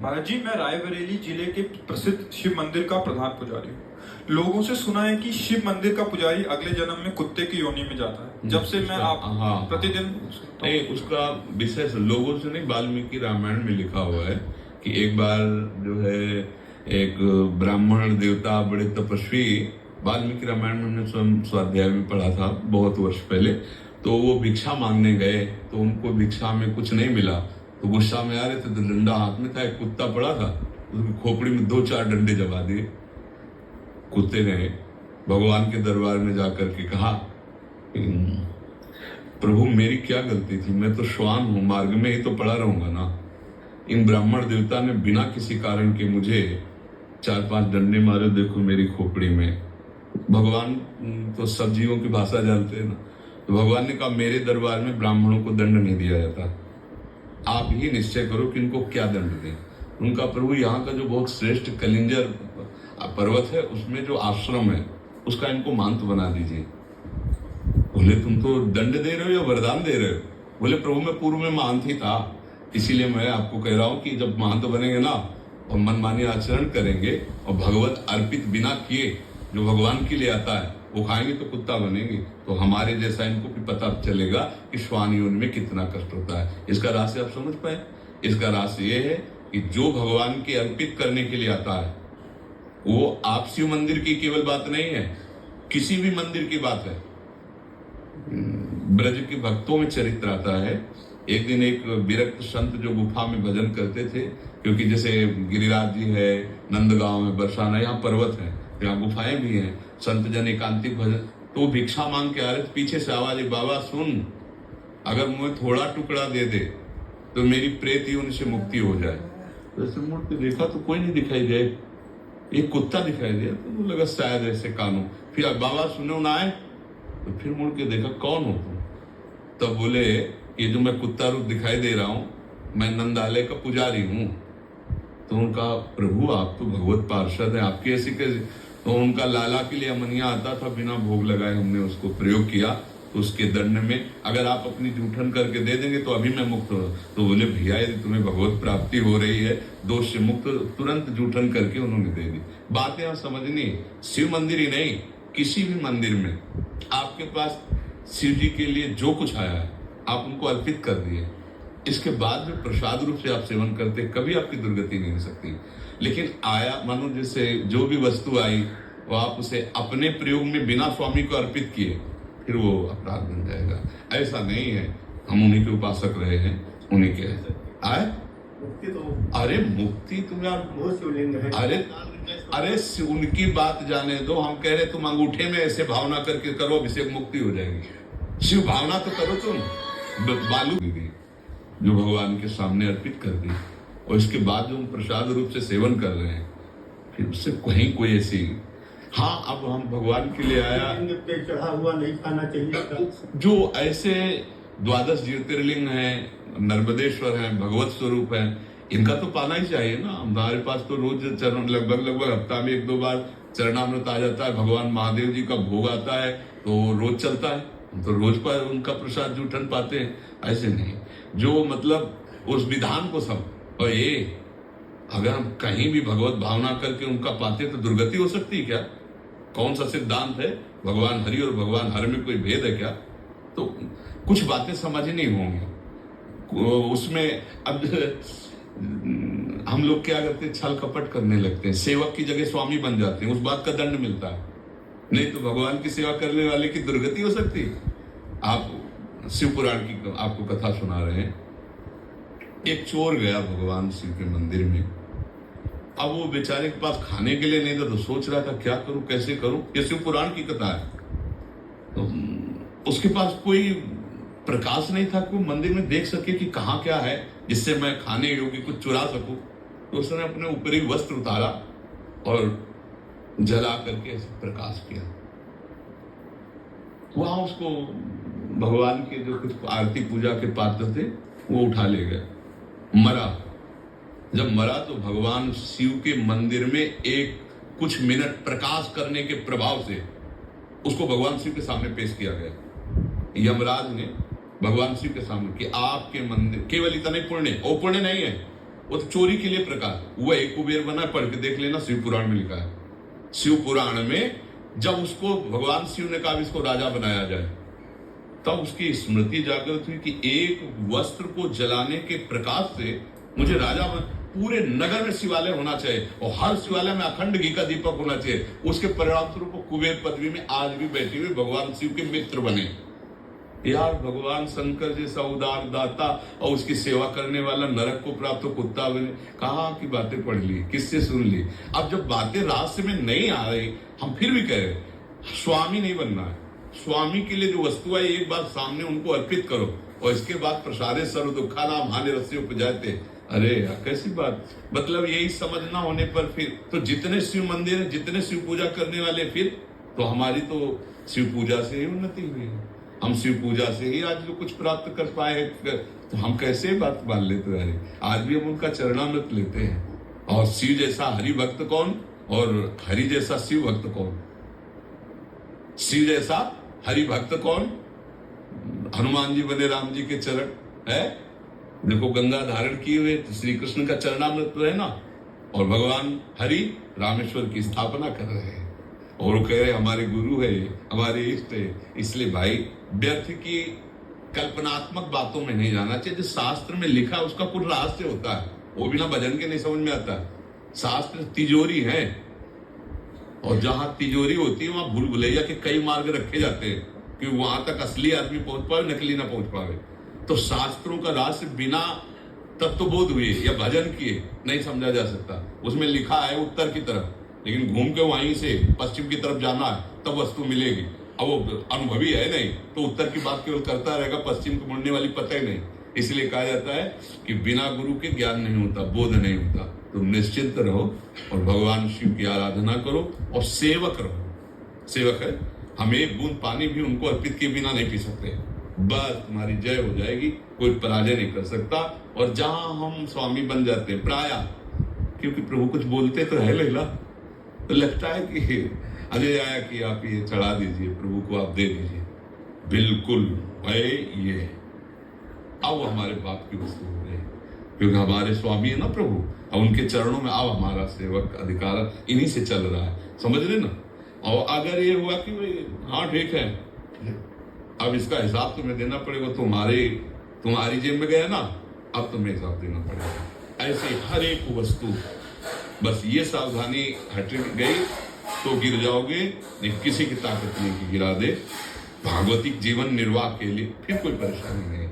महाराज जी, मैं रायबरेली जिले के प्रसिद्ध शिव मंदिर का प्रधान पुजारी हूँ। लोगों से सुना है कि शिव मंदिर का पुजारी अगले जन्म में कुत्ते की योनि में जाता है। जब से मैं आप हाँ, प्रतिदिन नहीं, उसका विशेष लोगों से नहीं, वाल्मीकि रामायण में लिखा हुआ है कि एक बार जो है एक ब्राह्मण देवता बड़े तपस्वी, वाल्मीकि रामायण में हमने स्वयं स्वाध्याय में पढ़ा था बहुत वर्ष पहले, तो वो भिक्षा मांगने गए तो उनको भिक्षा में कुछ नहीं मिला, तो गुस्सा में आ रहे थे, तो डंडा हाथ में था, एक कुत्ता पड़ा था, उसकी खोपड़ी में 2-4 डंडे जमा दिए। कुत्ते ने भगवान के दरबार में जाकर के कहा, प्रभु मेरी क्या गलती थी, मैं तो श्वान हूं, मार्ग में ही तो पड़ा रहूंगा ना। इन ब्राह्मण देवता ने बिना किसी कारण के मुझे 4-5 डंडे मारे, देखो मेरी खोपड़ी में। भगवान तो सब जीवों की भाषा जानते हैं ना, तो भगवान ने कहा मेरे दरबार में ब्राह्मणों को दंड नहीं दिया जाता, आप ही निश्चय करो कि इनको क्या दंड दें। उनका प्रभु यहाँ का जो बहुत श्रेष्ठ कलिंजर पर्वत है, उसमें जो आश्रम है उसका इनको महंत बना दीजिए। बोले तुम तो दंड दे रहे हो या वरदान दे रहे हो? बोले प्रभु मैं पूर्व में महंत ही था, इसीलिए मैं आपको कह रहा हूँ कि जब महंत बनेंगे ना और मनमानी आचरण करेंगे और भगवत अर्पित बिना किए जो भगवान के लिए आता है वो खाएंगे तो कुत्ता बनेंगे, तो हमारे जैसा इनको भी पता चलेगा कि श्वान योनि में कितना कष्ट होता है। इसका रहस्य आप समझ पाए? इसका रहस्य ये है कि जो भगवान के अर्पित करने के लिए आता है, वो आप शिव मंदिर की केवल बात नहीं है, किसी भी मंदिर की बात है। ब्रज के भक्तों में चरित्र आता है। एक दिन एक विरक्त संत जो गुफा में भजन करते थे, क्योंकि जैसे गिरिराज जी है, नंदगांव में, बरसाना, यहाँ पर्वत है, यहाँ गुफाएं भी हैं, संत जन एकांतिक भजन, तो भिक्षा मांग के आ रहे, पीछे से आवाज है, बाबा सुन, अगर मुझे थोड़ा टुकड़ा दे दे तो मेरी प्रेत योनि से मुक्ति हो जाए। तो मुड़ के देखा तो कोई नहीं दिखाई दे, एक कुत्ता दिखाई दिया, तो लगा शायद ऐसे कानून। फिर बाबा सुनो ना आए, तो फिर मुड़ के देखा कौन हो तुम? तब बोले ये जो मैं कुत्ता रूप दिखाई दे रहा हूं, मैं नंदालय का पुजारी हूं। तो उनका प्रभु आप तो भगवत पार्षद है, आपकी ऐसी कैसे? तो उनका लाला के लिए अमनिया आता था, बिना भोग लगाए हमने उसको प्रयोग किया, तो उसके दंड में अगर आप अपनी जूठन करके दे देंगे तो अभी मैं मुक्त हो। तो बोले भैया यदि तुम्हें भगवत प्राप्ति हो रही है, दोष से मुक्त, तुरंत जूठन करके उन्होंने दे दी। बात यहाँ समझनी, शिव मंदिर ही नहीं, किसी भी मंदिर में आपके पास शिव जी के लिए जो कुछ आया है आप उनको अर्पित कर दिए, इसके बाद जो प्रसाद रूप से आप सेवन करते, कभी आपकी दुर्गति नहीं हो सकती। लेकिन आया मानो जैसे जो भी वस्तु आई वो आप उसे अपने प्रयोग में बिना स्वामी को अर्पित किए, फिर वो अपराध बन जाएगा। ऐसा नहीं है, हम उन्हीं के उपासक रहे हैं, उन्हीं के आए। अरे मुक्ति तुम यार, अरे उनकी बात जाने दो, हम कह रहे तुम अंगूठे में ऐसे भावना करके करो, अभिषेक मुक्ति हो जाएगी। शिव भावना तो करो तुम, बालू दी जो भगवान के सामने अर्पित कर दी, और इसके बाद जो हम प्रसाद रूप से सेवन कर रहे हैं, फिर उससे कहीं कोई ऐसी, हाँ अब हम भगवान के लिए आया, चढ़ा हुआ नहीं खाना चाहिए। जो ऐसे 12 ज्योतिर्लिंग हैं, नर्मदेश्वर हैं, भगवत स्वरूप हैं, इनका तो पाना ही चाहिए ना। हमारे पास तो रोज चरण, लगभग हफ्ता में 1-2 बार चरणामृत आ जाता है, भगवान महादेव जी का भोग आता है, तो रोज चलता है, तो रोज पर उनका प्रसाद जूठन पाते हैं। ऐसे नहीं, जो मतलब उस विधान को सब, और ये अगर हम कहीं भी भगवत भावना करके उनका पाते तो दुर्गति हो सकती है क्या? कौन सा सिद्धांत है? भगवान हरि और भगवान हर में कोई भेद है क्या? तो कुछ बातें समझ नहीं होंगी उसमें। अब हम लोग क्या करते हैं, छल कपट करने लगते हैं, सेवक की जगह स्वामी बन जाते हैं, उस बात का दंड मिलता है। नहीं तो भगवान की सेवा करने वाले की दुर्गति हो सकती है। आप शिव पुराण की आपको कथा सुना रहे हैं। एक चोर गया भगवान शिव के मंदिर में, अब वो बेचारे के पास खाने के लिए नहीं था, तो सोच रहा था क्या करूं, कैसे करूं। ये शिव पुराण की कथा है। तो उसके पास कोई प्रकाश नहीं था कि वो मंदिर में देख सके कि कहाँ क्या है जिससे मैं खाने योग्य कुछ चुरा सकूं। तो उसने अपने ऊपरी वस्त्र उतारा और जला करके ऐसे प्रकाश किया। वहां उसको भगवान के जो कुछ आरती पूजा के पात्र थे वो उठा ले गए, मरा। जब मरा तो भगवान शिव के मंदिर में एक कुछ मिनट प्रकाश करने के प्रभाव से उसको भगवान शिव के सामने पेश किया गया। यमराज ने भगवान शिव के सामने कि आपके मंदिर केवल इतना ही पुण्य, वो पुण्य नहीं है, वो तो चोरी के लिए प्रकाश, वो एक कुबेर बना, पढ़ के देख लेना, शिव पुराण में लिखा है। शिव पुराण में जब उसको भगवान शिव ने कहा इसको राजा बनाया जाए, तब उसकी स्मृति जागृत हुई कि एक वस्त्र को जलाने के प्रकाश से मुझे राजा पूरे नगर में शिवालय होना चाहिए और हर शिवालय में अखंड घी का दीपक होना चाहिए। उसके परिणाम स्वरूप कुबेर पदवी में आज भी बैठे हुए भगवान शिव के मित्र बने। यार भगवान शंकर जैसा उदार दाता और उसकी सेवा करने वाला नरक को प्राप्त कुत्ता बने, कहाँ की बातें पढ़ ली, किससे सुन ली। अब जब बातें रहस्य में नहीं आ रही, हम फिर भी कह रहे स्वामी नहीं बनना है। स्वामी के लिए जो वस्तु है एक बार सामने उनको अर्पित करो और इसके बाद प्रसादे सर्व दुखा नाम हानि रस्सी उपजाते। अरे यार कैसी बात, मतलब यही समझना होने पर फिर तो जितने शिव मंदिर है, जितने शिव पूजा करने वाले, फिर तो हमारी तो शिव पूजा से ही उन्नति हुई है। हम शिव पूजा से ही आज जो कुछ प्राप्त कर पाए हैं, तो हम कैसे बात मान लेते हैं। आज भी हम उनका चरणामृत लेते हैं। और शिव जैसा हरि भक्त कौन और हरि जैसा शिव भक्त कौन? शिव जैसा हरि भक्त कौन? हनुमान जी बने राम जी के चरण है। देखो गंगा धारण किए हुए तो श्री कृष्ण का चरणामृत है ना, और भगवान हरि रामेश्वर की स्थापना कर रहे हैं और वो कह रहे हमारे गुरु है, हमारे इष्ट है। इसलिए भाई व्यर्थ की कल्पनात्मक बातों में नहीं जाना चाहिए। जो शास्त्र में लिखा है उसका कुछ रहस्य होता है, वो बिना भजन के नहीं समझ में आता। शास्त्र तिजोरी है और जहां तिजोरी होती है वहां भूल भुलैया के कई मार्ग रखे जाते हैं कि वहां तक असली आदमी पहुंच पाए, नकली ना पहुंच पावे। तो शास्त्रों का रहस्य बिना तत्वबोध हुए या भजन किए नहीं समझा जा सकता। उसमें लिखा है उत्तर की तरफ, लेकिन घूम के वहीं से पश्चिम की तरफ जाना है तब वस्तु मिलेगी। अब वो अनुभवी है नहीं तो उत्तर की बात केवल करता रहेगा, पश्चिम को मुड़ने वाली पता ही नहीं। इसलिए कहा जाता है कि बिना गुरु के ज्ञान नहीं होता, बोध नहीं होता। तुम निश्चिंत रहो और भगवान शिव की आराधना करो और सेवक रहो। सेवक है, हम एक बूंद पानी भी उनको अर्पित किए बिना नहीं पी सकते। बस तुम्हारी जय हो जाएगी, कोई पराजय नहीं कर सकता। और जहां हम स्वामी बन जाते हैं प्राय, क्योंकि प्रभु कुछ बोलते तो है लैला, तो लगता है कि अजय आया कि आप ये चढ़ा दीजिए, प्रभु को आप दे दीजिए। बिल्कुल भाई ये अब हमारे बाप की वस्तु हो गई, क्योंकि हमारे स्वामी है ना प्रभु, अब उनके चरणों में अब हमारा सेवक अधिकार इन्हीं से चल रहा है। समझ रहे ना। और अगर ये हुआ कि भाई हाँ ठीक है, अब इसका हिसाब तुम्हें देना पड़ेगा, तुम्हारी जेब में गया ना, अब तुम्हें हिसाब देना पड़ेगा। ऐसे हर एक वस्तु, बस ये सावधानी हट गई तो गिर जाओगे, नहीं किसी की ताकत नहीं कि गिरा दे। भागवतिक जीवन निर्वाह के लिए फिर कोई परेशानी नहीं।